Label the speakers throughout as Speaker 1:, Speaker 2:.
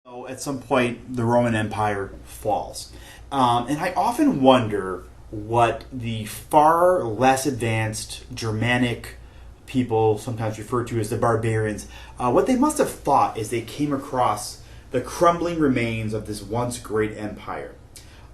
Speaker 1: So at some point, the Roman Empire falls. And I often wonder what the far less advanced Germanic people, sometimes referred to as the barbarians, what they must have thought as they came across the crumbling remains of this once great empire.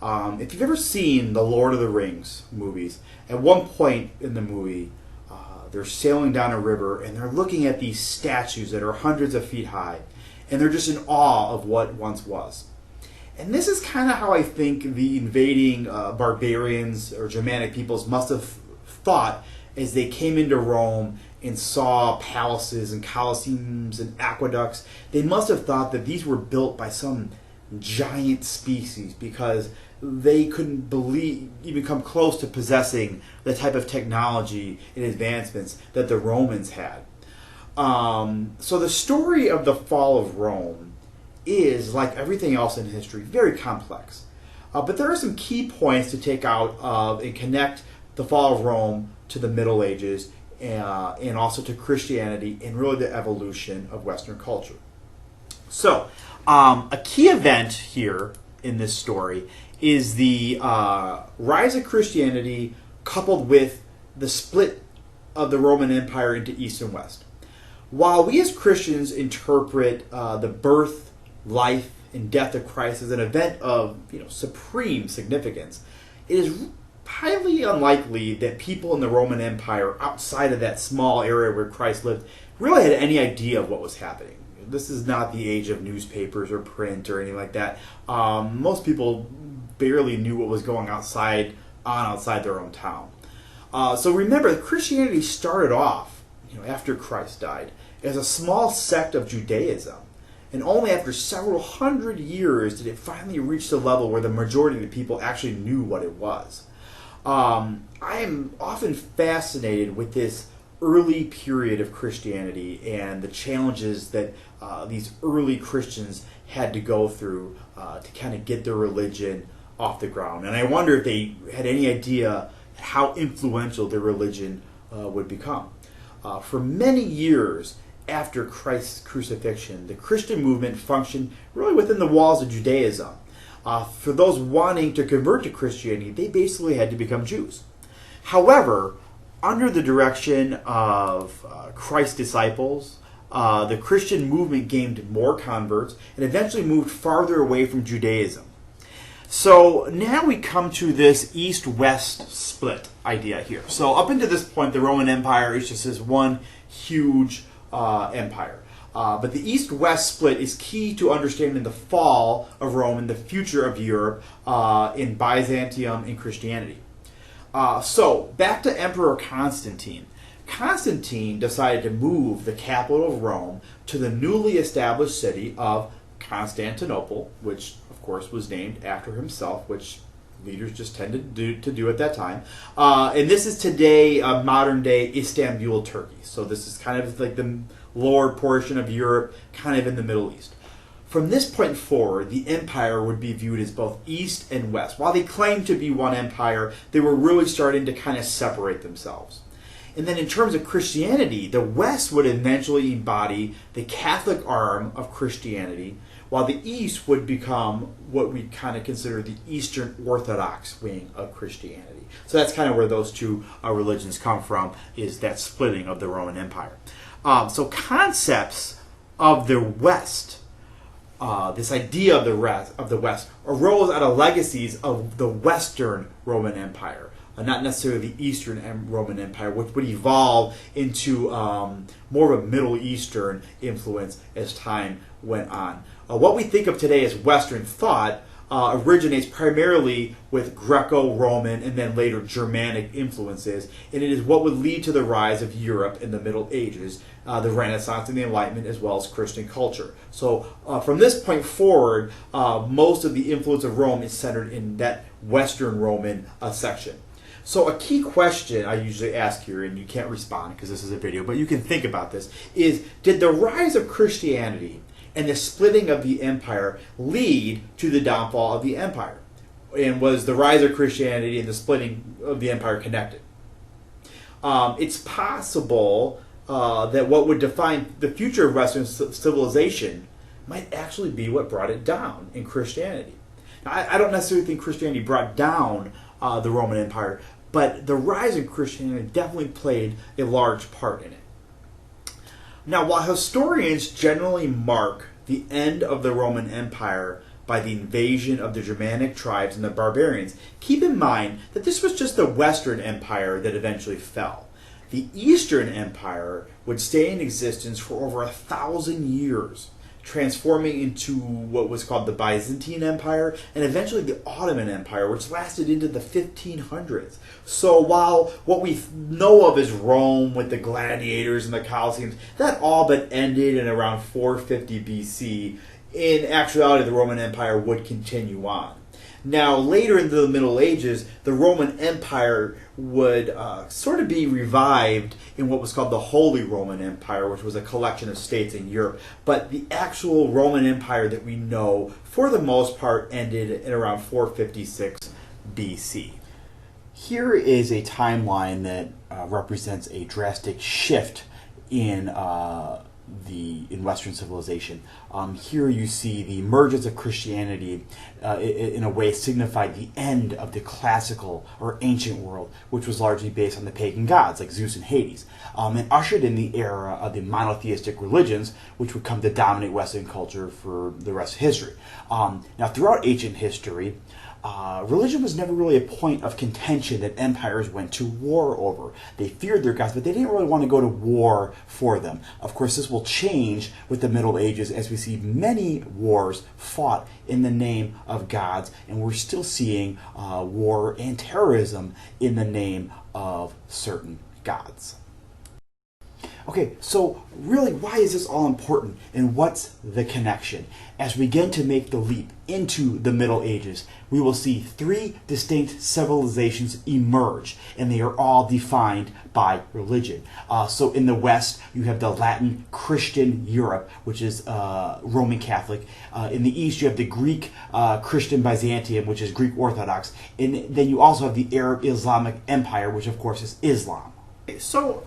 Speaker 1: If you've ever seen the Lord of the Rings movies, at one point in the movie, they're sailing down a river and they're looking at these statues that are hundreds of feet high, and they're just in awe of what once was. And this is kind of how I think the invading barbarians or Germanic peoples must have thought as they came into Rome and saw palaces and colosseums and aqueducts. They must have thought that these were built by some giant species because they couldn't believe even come close to possessing the type of technology and advancements that the Romans had. So the story of the fall of Rome is, like everything else in history, very complex. But there are some key points to take out of and connect the fall of Rome to the Middle Ages and also to Christianity and really the evolution of Western culture. So, a key event here in this story is the rise of Christianity coupled with the split of the Roman Empire into East and West. While we as Christians interpret the birth, life, and death of Christ as an event of supreme significance, it is highly unlikely that people in the Roman Empire outside of that small area where Christ lived really had any idea of what was happening. This is not the age of newspapers or print or anything like that. Most people barely knew what was going outside their own town. So remember, Christianity started off, after Christ died, as a small sect of Judaism. And only after several hundred years did it finally reach the level where the majority of the people actually knew what it was. I am often fascinated with this early period of Christianity and the challenges that these early Christians had to go through to kind of get their religion off the ground. And I wonder if they had any idea how influential their religion would become. For many years after Christ's crucifixion, the Christian movement functioned really within the walls of Judaism. For those wanting to convert to Christianity, they basically had to become Jews. However, under the direction of Christ's disciples, the Christian movement gained more converts and eventually moved farther away from Judaism. So now we come to this East-West split idea here. So up until this point, the Roman Empire is just this one huge empire. But the East-West split is key to understanding the fall of Rome and the future of Europe in Byzantium and Christianity. So back to Emperor Constantine. Constantine decided to move the capital of Rome to the newly established city of Constantinople, which of course was named after himself, which leaders just tended to do at that time. And this is today modern day Istanbul, Turkey. So this is kind of like the lower portion of Europe, kind of in the Middle East. From this point forward, the empire would be viewed as both East and West. While they claimed to be one empire, they were really starting to kind of separate themselves. And then in terms of Christianity, the West would eventually embody the Catholic arm of Christianity, while the East would become what we kind of consider the Eastern Orthodox wing of Christianity. So that's kind of where those two religions come from, is that splitting of the Roman Empire. So concepts of the West, this idea of the West, arose out of legacies of the Western Roman Empire, not necessarily the Eastern Roman Empire, which would evolve into more of a Middle Eastern influence as time went on. What we think of today as Western thought originates primarily with Greco-Roman and then later Germanic influences, and it is what would lead to the rise of Europe in the Middle Ages, the Renaissance and the Enlightenment, as well as Christian culture. So from this point forward, most of the influence of Rome is centered in that Western Roman section. So a key question I usually ask here, and you can't respond because this is a video, but you can think about this, is did the rise of Christianity and the splitting of the empire lead to the downfall of the empire? And was the rise of Christianity and the splitting of the empire connected? It's possible that what would define the future of Western civilization might actually be what brought it down in Christianity. Now, I don't necessarily think Christianity brought down the Roman Empire, but the rise of Christianity definitely played a large part in it. Now, while historians generally mark the end of the Roman Empire by the invasion of the Germanic tribes and the barbarians, keep in mind that this was just the Western Empire that eventually fell. The Eastern Empire would stay in existence for over 1,000 years, transforming into what was called the Byzantine Empire and eventually the Ottoman Empire, which lasted into the 1500s. So while what we know of as Rome with the gladiators and the Colosseums, that all but ended in around 450 BC, in actuality the Roman Empire would continue on. Now, later into the Middle Ages, the Roman Empire would sort of be revived in what was called the Holy Roman Empire, which was a collection of states in Europe. But the actual Roman Empire that we know, for the most part, ended in around 456 BC. Here is a timeline that represents a drastic shift in Western civilization. Here you see the emergence of Christianity in a way signified the end of the classical or ancient world, which was largely based on the pagan gods like Zeus and Hades, and ushered in the era of the monotheistic religions, which would come to dominate Western culture for the rest of history. Now, throughout ancient history, religion was never really a point of contention that empires went to war over. They feared their gods, but they didn't really want to go to war for them. Of course, this will change with the Middle Ages as we see many wars fought in the name of gods, and we're still seeing war and terrorism in the name of certain gods. Okay, so really, why is this all important, and what's the connection? As we begin to make the leap into the Middle Ages, we will see three distinct civilizations emerge, and they are all defined by religion. So in the West, you have the Latin Christian Europe, which is Roman Catholic. In the East, you have the Greek Christian Byzantium, which is Greek Orthodox. And then you also have the Arab Islamic Empire, which of course is Islam. So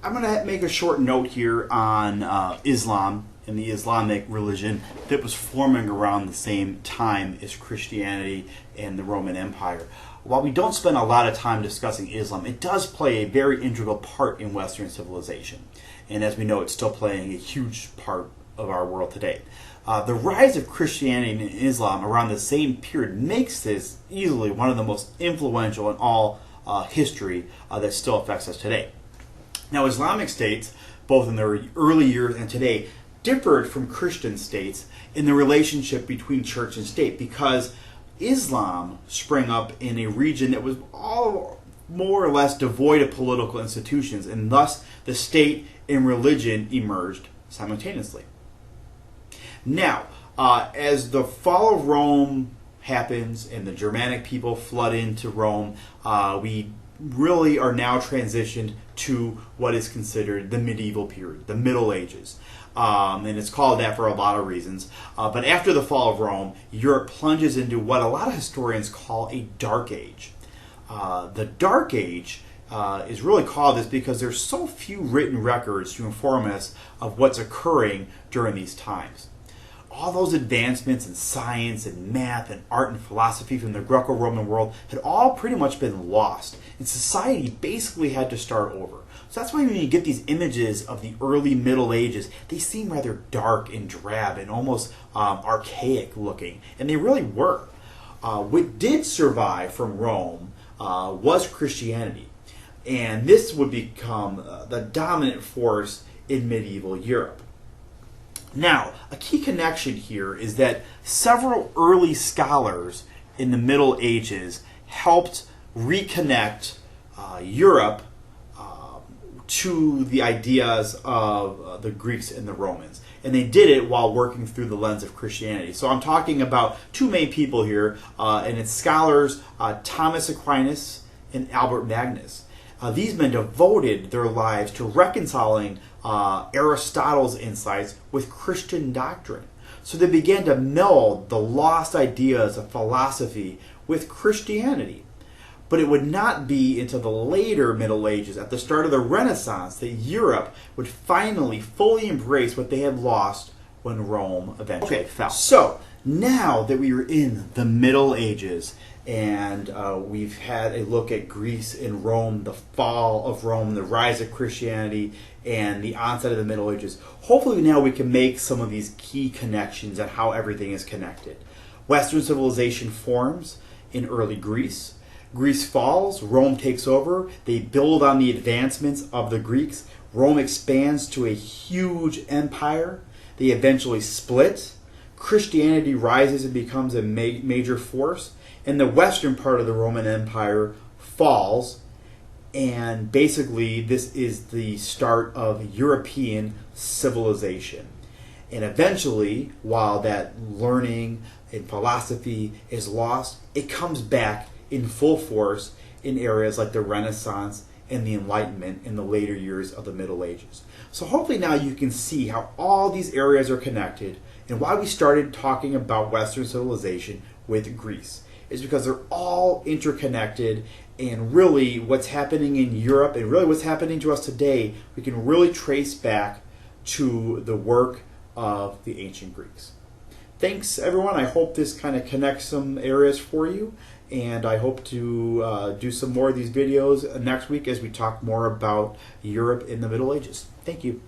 Speaker 1: I'm going to make a short note here on Islam and the Islamic religion that was forming around the same time as Christianity and the Roman Empire. While we don't spend a lot of time discussing Islam, it does play a very integral part in Western civilization. And as we know, it's still playing a huge part of our world today. The rise of Christianity and Islam around the same period makes this easily one of the most influential in all history that still affects us today. Now, Islamic states, both in their early years and today, differed from Christian states in the relationship between church and state because Islam sprang up in a region that was all more or less devoid of political institutions, and thus the state and religion emerged simultaneously. Now, as the fall of Rome happens and the Germanic people flood into Rome, we really are now transitioned to what is considered the medieval period, the Middle Ages. And it's called that for a lot of reasons. But after the fall of Rome, Europe plunges into what a lot of historians call a Dark Age. The Dark Age is really called this because there's so few written records to inform us of what's occurring during these times. All those advancements in science and math and art and philosophy from the Greco-Roman world had all pretty much been lost, and society basically had to start over. So that's why when you get these images of the early Middle Ages, they seem rather dark and drab and almost archaic looking, and they really were. What did survive from Rome was Christianity, and this would become the dominant force in medieval Europe. Now, a key connection here is that several early scholars in the Middle Ages helped reconnect Europe to the ideas of the Greeks and the Romans. And they did it while working through the lens of Christianity. So I'm talking about two main people here, and it's scholars Thomas Aquinas and Albert Magnus. These men devoted their lives to reconciling Aristotle's insights with Christian doctrine. So they began to meld the lost ideas of philosophy with Christianity. But it would not be until the later Middle Ages, at the start of the Renaissance, that Europe would finally fully embrace what they had lost when Rome eventually fell. So now that we are in the Middle Ages, and we've had a look at Greece and Rome, the fall of Rome, the rise of Christianity, and the onset of the Middle Ages, hopefully now we can make some of these key connections on how everything is connected. Western civilization forms in early Greece. Greece falls, Rome takes over, they build on the advancements of the Greeks. Rome expands to a huge empire. They eventually split. Christianity rises and becomes a major force. And the western part of the Roman Empire falls. And basically, this is the start of European civilization. And eventually, while that learning and philosophy is lost, it comes back in full force in areas like the Renaissance and the Enlightenment in the later years of the Middle Ages. So hopefully now you can see how all these areas are connected and why we started talking about Western civilization with Greece. Is because they're all interconnected, and really what's happening in Europe and really what's happening to us today, we can really trace back to the work of the ancient Greeks. Thanks everyone. I hope this kind of connects some areas for you, and I hope to do some more of these videos next week as we talk more about Europe in the Middle Ages. Thank you.